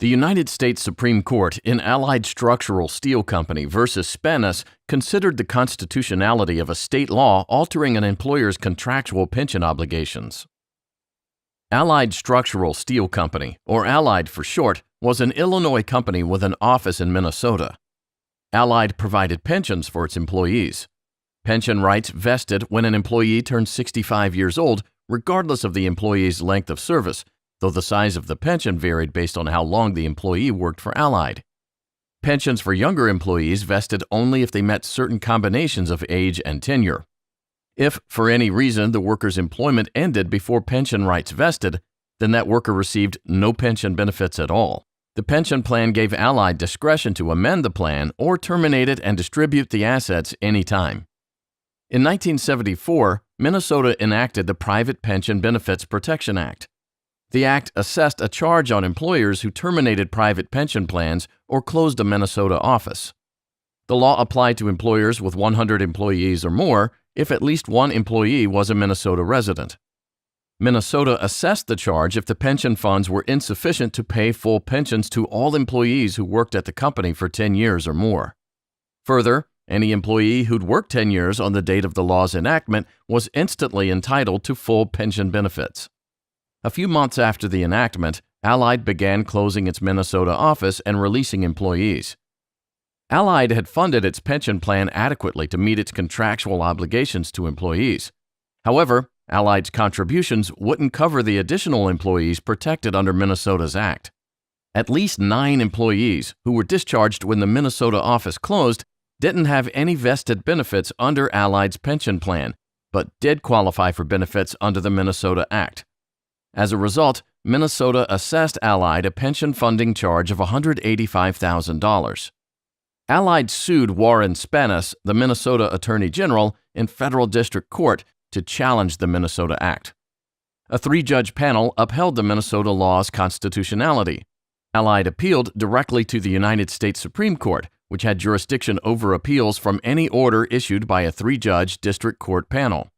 The United States Supreme Court in Allied Structural Steel Company versus Spanus considered the constitutionality of a state law altering an employer's contractual pension obligations. Allied Structural Steel Company, or Allied for short, was an Illinois company with an office in Minnesota. Allied provided pensions for its employees. Pension rights vested when an employee turned 65 years old, regardless of the employee's length of service, though the size of the pension varied based on how long the employee worked for Allied. Pensions for younger employees vested only if they met certain combinations of age and tenure. If, for any reason, the worker's employment ended before pension rights vested, then that worker received no pension benefits at all. The pension plan gave Allied discretion to amend the plan or terminate it and distribute the assets anytime. In 1974, Minnesota enacted the Private Pension Benefits Protection Act. The act assessed a charge on employers who terminated private pension plans or closed a Minnesota office. The law applied to employers with 100 employees or more if at least one employee was a Minnesota resident. Minnesota assessed the charge if the pension funds were insufficient to pay full pensions to all employees who worked at the company for 10 years or more. Further, any employee who'd worked 10 years on the date of the law's enactment was instantly entitled to full pension benefits. A few months after the enactment, Allied began closing its Minnesota office and releasing employees. Allied had funded its pension plan adequately to meet its contractual obligations to employees. However, Allied's contributions wouldn't cover the additional employees protected under Minnesota's act. At least 9 employees who were discharged when the Minnesota office closed didn't have any vested benefits under Allied's pension plan, but did qualify for benefits under the Minnesota Act. As a result, Minnesota assessed Allied a pension funding charge of $185,000. Allied sued Warren Spanus, the Minnesota Attorney General, in federal district court to challenge the Minnesota Act. A 3-judge panel upheld the Minnesota law's constitutionality. Allied appealed directly to the United States Supreme Court, which had jurisdiction over appeals from any order issued by a 3-judge district court panel.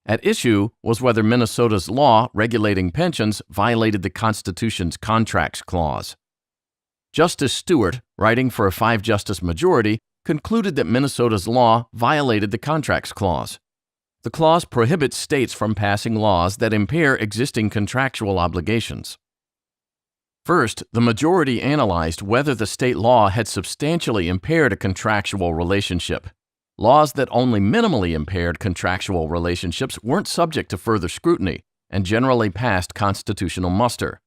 At issue was whether Minnesota's law regulating pensions violated the Constitution's Contracts Clause. Justice Stewart, writing for a 5-justice majority, concluded that Minnesota's law violated the Contracts Clause. The clause prohibits states from passing laws that impair existing contractual obligations. First, the majority analyzed whether the state law had substantially impaired a contractual relationship. Laws that only minimally impaired contractual relationships weren't subject to further scrutiny and generally passed constitutional muster.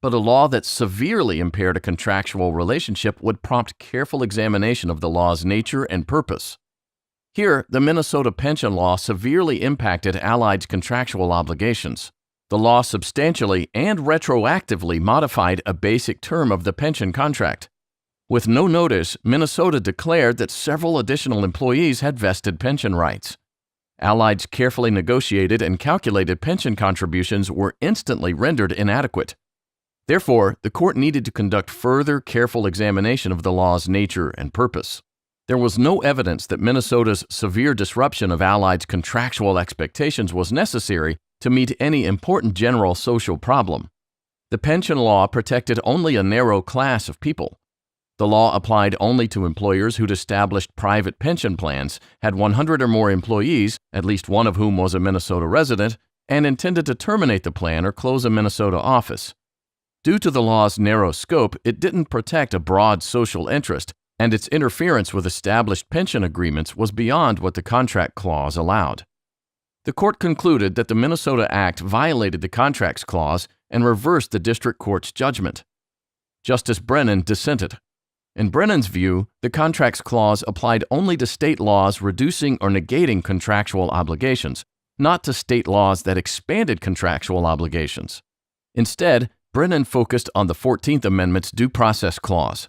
But a law that severely impaired a contractual relationship would prompt careful examination of the law's nature and purpose. Here, the Minnesota pension law severely impacted Allied's contractual obligations. The law substantially and retroactively modified a basic term of the pension contract. With no notice, Minnesota declared that several additional employees had vested pension rights. Allied's carefully negotiated and calculated pension contributions were instantly rendered inadequate. Therefore, the court needed to conduct further careful examination of the law's nature and purpose. There was no evidence that Minnesota's severe disruption of Allied's contractual expectations was necessary to meet any important general social problem. The pension law protected only a narrow class of people. The law applied only to employers who'd established private pension plans, had 100 or more employees, at least one of whom was a Minnesota resident, and intended to terminate the plan or close a Minnesota office. Due to the law's narrow scope, it didn't protect a broad social interest, and its interference with established pension agreements was beyond what the Contract Clause allowed. The court concluded that the Minnesota Act violated the Contracts Clause and reversed the district court's judgment. Justice Brennan dissented. In Brennan's view, the Contracts Clause applied only to state laws reducing or negating contractual obligations, not to state laws that expanded contractual obligations. Instead, Brennan focused on the 14th Amendment's Due Process Clause.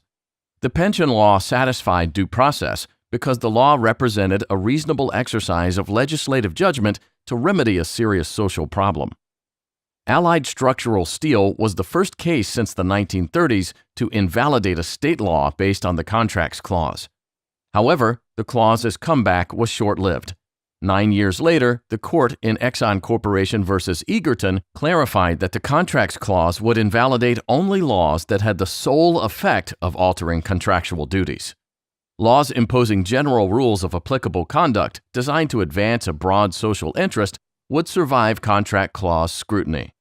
The pension law satisfied due process because the law represented a reasonable exercise of legislative judgment to remedy a serious social problem. Allied Structural Steel was the first case since the 1930s to invalidate a state law based on the Contracts Clause. However, the clause's comeback was short-lived. 9 years later, the court in Exxon Corporation versus Egerton clarified that the contracts clause would invalidate only laws that had the sole effect of altering contractual duties. Laws imposing general rules of applicable conduct designed to advance a broad social interest would survive contract clause scrutiny.